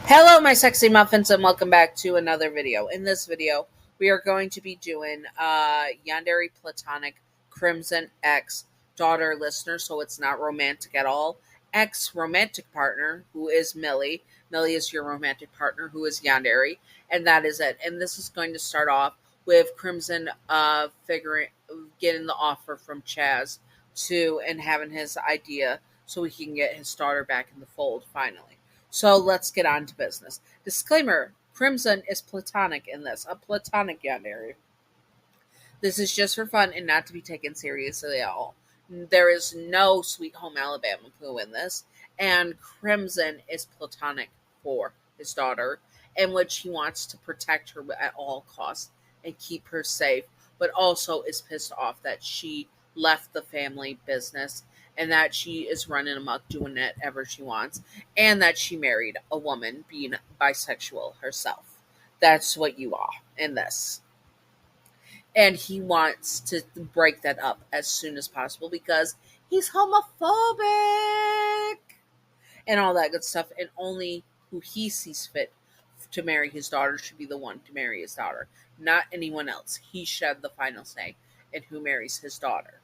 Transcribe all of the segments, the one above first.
Hello, my sexy muffins, and welcome back to another video. In this video, we are going to be doing Yandere Platonic Crimson X daughter listener, so it's not romantic at all. Ex romantic partner, who is Millie. Millie is your romantic partner, who is Yandere, and that is it. And this is going to start off with Crimson getting the offer from Chaz and having his idea so he can get his daughter back in the fold finally. So let's get on to business. Disclaimer: Crimson is platonic in this, a platonic Yandere. This is just for fun and not to be taken seriously at all. There is no Sweet Home Alabama poo in this, and Crimson is platonic for his daughter, in which he wants to protect her at all costs and keep her safe, but also is pissed off that she left the family business and that she is running amok doing whatever she wants, and that she married a woman being bisexual herself. That's what you are in this. And he wants to break that up as soon as possible because he's homophobic and all that good stuff. And only who he sees fit to marry his daughter should be the one to marry his daughter, not anyone else. He should have the final say in who marries his daughter.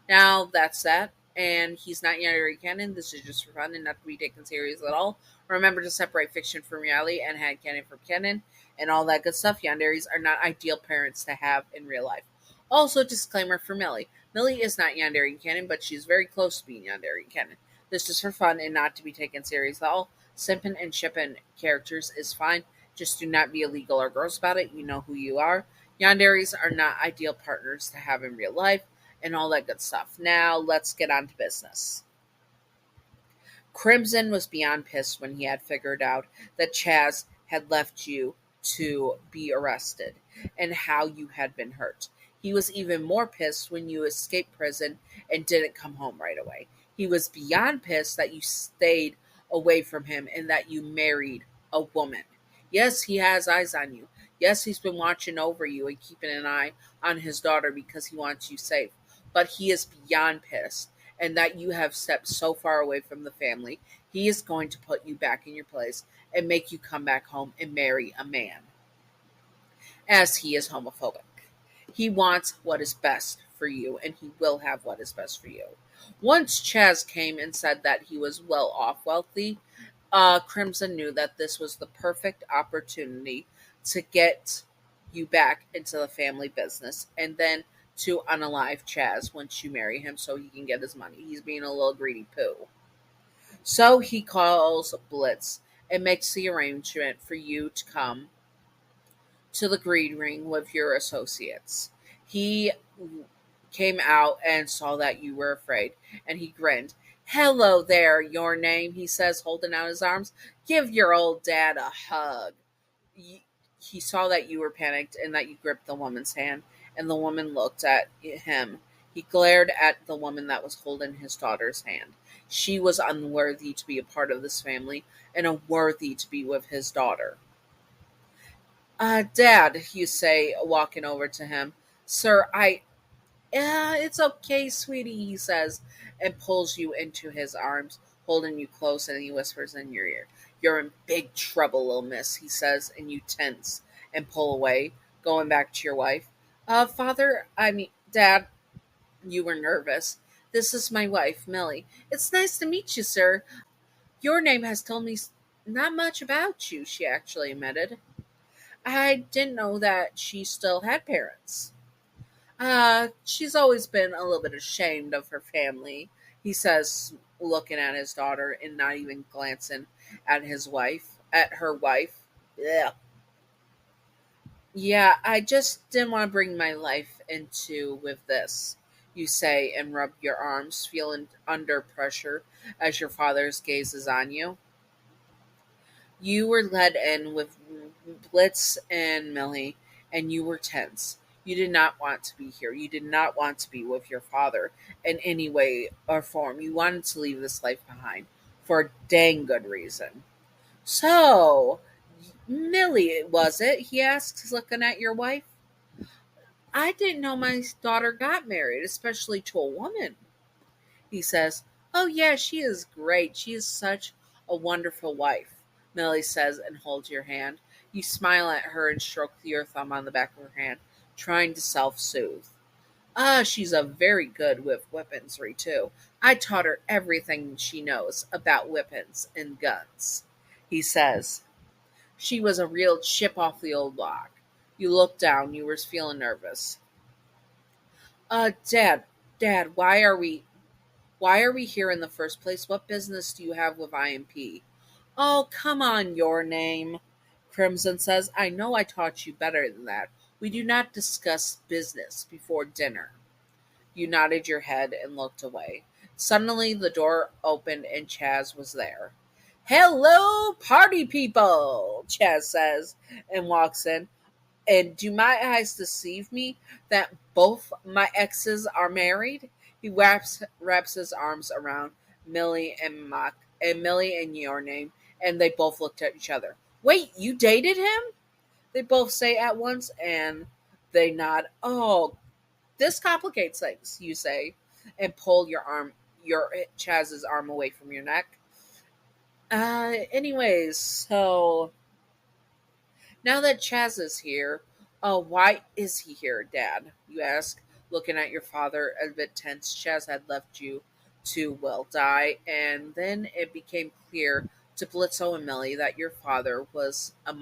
Now, that's that. And he's not Yandere canon. This is just for fun and not to be taken serious at all. Remember to separate fiction from reality and headcanon from canon and all that good stuff. Yanderes are not ideal parents to have in real life. Also, disclaimer for Millie. Millie is not Yandere canon, but she's very close to being Yandere canon. This is for fun and not to be taken serious at all. Simping and shipping characters is fine. Just do not be illegal or gross about it. You know who you are. Yanderes are not ideal partners to have in real life and all that good stuff. Now, let's get on to business. Crimson was beyond pissed when he had figured out that Chaz had left you to be arrested and how you had been hurt. He was even more pissed when you escaped prison and didn't come home right away. He was beyond pissed that you stayed away from him and that you married a woman. Yes, he has eyes on you. Yes, he's been watching over you and keeping an eye on his daughter because he wants you safe. But he is beyond pissed, and that you have stepped so far away from the family, he is going to put you back in your place and make you come back home and marry a man, as he is homophobic. He wants what is best for you, and he will have what is best for you. Once Chaz came and said that he was well off wealthy, Crimson knew that this was the perfect opportunity to get you back into the family business and then to unalive Chaz once you marry him so he can get his money. He's being a little greedy poo. So he calls Blitz and makes the arrangement for you to come to the green ring with your associates. He came out and saw that you were afraid, and he grinned. "Hello there, your name," he says, holding out his arms. "Give your old dad a hug." He saw that you were panicked and that you gripped the woman's hand, and the woman looked at him. He glared at the woman that was holding his daughter's hand. She was unworthy to be a part of this family and unworthy to be with his daughter. Dad," you say, walking over to him. "Sir, it's okay, sweetie," he says, and pulls you into his arms, holding you close, and he whispers in your ear. "You're in big trouble, little miss," he says, and you tense and pull away, going back to your wife. Dad," you were nervous. "This is my wife, Millie." "It's nice to meet you, sir. Your name has told me not much about you," she actually admitted. "I didn't know that she still had parents." She's always been a little bit ashamed of her family," he says, looking at his daughter and not even glancing at her wife. Yeah. "Yeah, I just didn't want to bring my life into with this," you say, and rub your arms, feeling under pressure as your father's gaze is on you. You were led in with Blitz and Millie, and you were tense. You did not want to be here. You did not want to be with your father in any way or form. You wanted to leave this life behind for a dang good reason. "So, Millie, was it?" he asks, looking at your wife. "I didn't know my daughter got married, especially to a woman," he says. "Oh, yeah, she is great. She is such a wonderful wife. Millie says and holds your hand. You smile at her and stroke your thumb on the back of her hand, trying to self-soothe. She's a very good with weaponry, too. I taught her everything she knows about weapons and guns, he says. She was a real chip off the old block. You looked down. You were feeling nervous. Dad, why are we here in the first place? What business do you have with IMP? Oh, come on, your name. Crimson says, I know I taught you better than that. We do not discuss business before dinner. You nodded your head and looked away. Suddenly, the door opened and Chaz was there. Hello, party people, Chaz says and walks in. And do my eyes deceive me that both my exes are married? He wraps his arms around Millie and Millie and your name, and they both looked at each other. Wait, you dated him? They both say at once, and they nod. Oh, this complicates things, you say, and pull your Chaz's arm away from your neck. Anyways, so now that Chaz is here, why is he here, Dad? You ask, looking at your father a bit tense. Chaz had left you to, well, die, and then it became clear to Blitzo and Millie that your father was a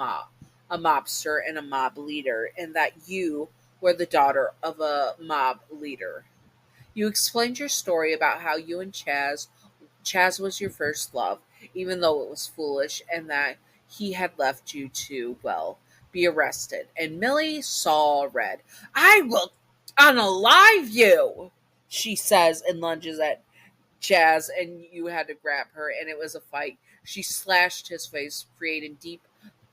mobster and a mob leader, and that you were the daughter of a mob leader. You explained your story about how you and Chaz was your first love, even though it was foolish, and that he had left you to, well, be arrested. And Millie saw red. I will unalive you, she says and lunges at Chaz, and you had to grab her, and it was a fight. She slashed his face, creating deep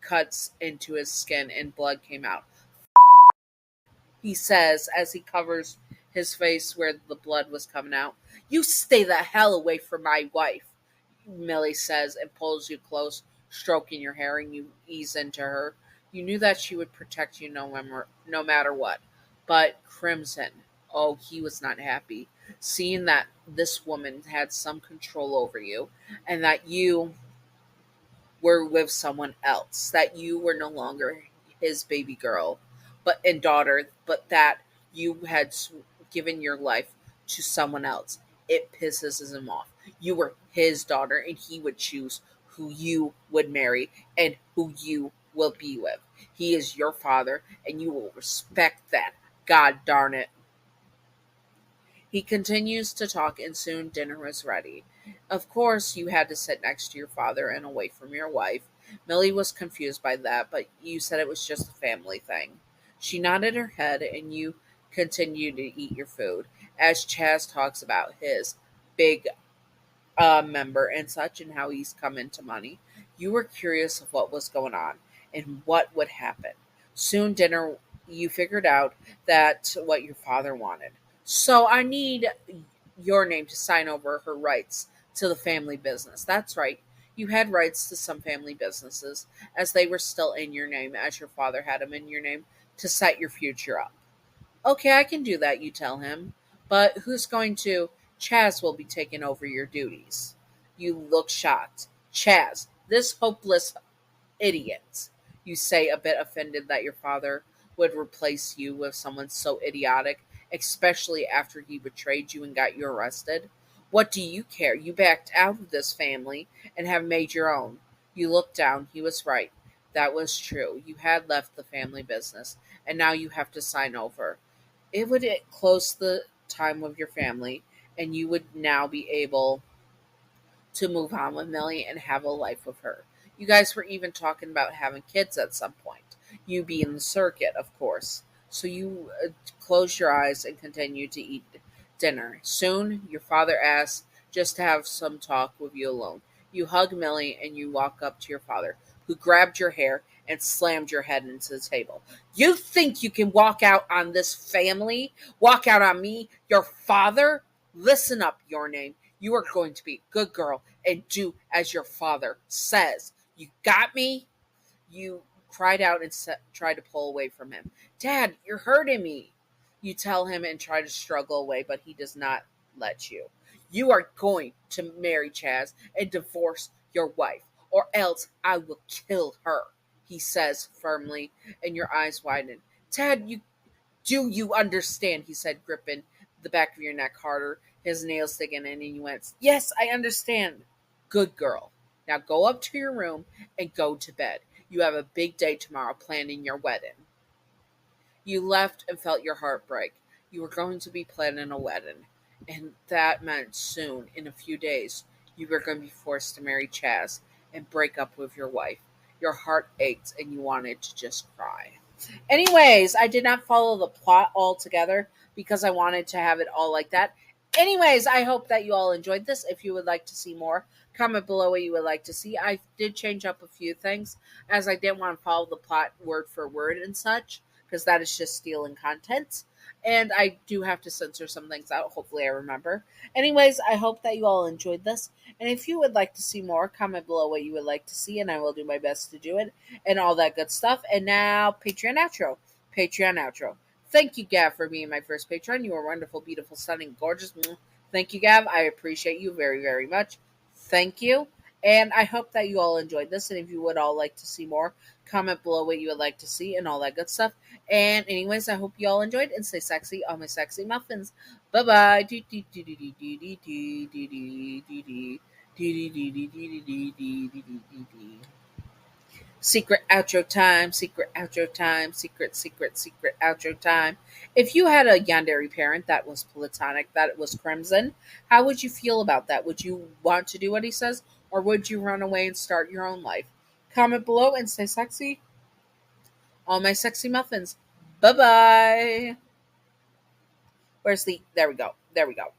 cuts into his skin, and blood came out. He says as he covers his face where the blood was coming out. You stay the hell away from my wife, Millie says and pulls you close, stroking your hair, and you ease into her. You knew that she would protect you no matter what. But Crimson, oh, he was not happy, seeing that this woman had some control over you, and that you were with someone else, that you were no longer his baby girl and daughter, but that you had given your life to someone else. It pisses him off. You were his daughter, and he would choose who you would marry and who you will be with. He is your father, and you will respect that. God darn it. He continues to talk, and soon dinner was ready. Of course, you had to sit next to your father and away from your wife. Millie was confused by that, but you said it was just a family thing. She nodded her head, and you continued to eat your food. As Chaz talks about his big member and such, and how he's come into money, you were curious of what was going on and what would happen. Soon, dinner, you figured out that what your father wanted. So I need your name to sign over her rights to the family business. That's right. You had rights to some family businesses as they were still in your name, as your father had them in your name, to set your future up. Okay, I can do that, you tell him. But who's going to? Chaz will be taking over your duties. You look shocked. Chaz, this hopeless idiot. You say, a bit offended that your father would replace you with someone so idiotic, especially after he betrayed you and got you arrested. What do you care? You backed out of this family and have made your own. You looked down. He was right. That was true. You had left the family business, and now you have to sign over. It would close the time with your family, and you would now be able to move on with Millie and have a life with her. You guys were even talking about having kids at some point. You being the circuit, of course. So you close your eyes and continue to eat dinner. Soon, your father asks just to have some talk with you alone. You hug Millie and you walk up to your father, who grabbed your hair and slammed your head into the table. You think you can walk out on this family? Walk out on me, your father? Listen up, your name. You are going to be a good girl and do as your father says. You got me? You cried out and tried to pull away from him. Dad, you're hurting me. You tell him and try to struggle away, but he does not let you. You are going to marry Chaz and divorce your wife. or else I will kill her, he says firmly, and your eyes widen. Ted, you understand? He said, gripping the back of your neck harder, his nails sticking in, and he went, Yes, I understand. Good girl. Now go up to your room and go to bed. You have a big day tomorrow planning your wedding. You left and felt your heart break. You were going to be planning a wedding, and that meant soon, in a few days, you were going to be forced to marry Chaz and break up with your wife. Your heart ached and you wanted to just cry. Anyways, I did not follow the plot altogether because I wanted to have it all like that. Anyways, I hope that you all enjoyed this. If you would like to see more, comment below what you would like to see. I did change up a few things as I didn't want to follow the plot word for word and such because that is just stealing content. And I do have to censor some things out. Hopefully, I remember. Anyways, I hope that you all enjoyed this. And if you would like to see more, comment below what you would like to see, and I will do my best to do it and all that good stuff. And now, Patreon outro. Patreon outro. Thank you, Gav, for being my first patron. You are wonderful, beautiful, stunning, gorgeous. Thank you, Gav. I appreciate you very, very much. Thank you. And I hope that you all enjoyed this. And if you would all like to see more, comment below what you would like to see and all that good stuff. And anyways, I hope you all enjoyed and stay sexy, all my sexy muffins. Bye bye. Secret outro time, secret outro time, secret outro time. If you had a Yandere parent that was Platonic, that was Crimson, how would you feel about that? Would you want to do what he says, or would you run away and start your own life? Comment below and stay sexy. All my sexy muffins. Bye bye. Where's the. There we go. There we go.